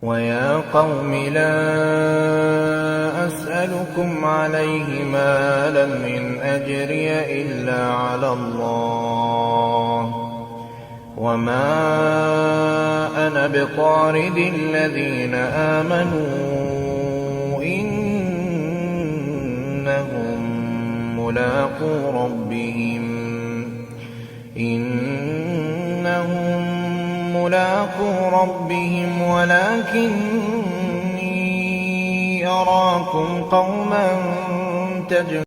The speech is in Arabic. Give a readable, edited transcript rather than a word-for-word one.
ويا قوم لا أسألكم عليه مالا إن أجري إلا على الله وما أنا بطارد الذين آمنوا إنهم ملاقو ربهم ولكني أراكم قوما تجهلون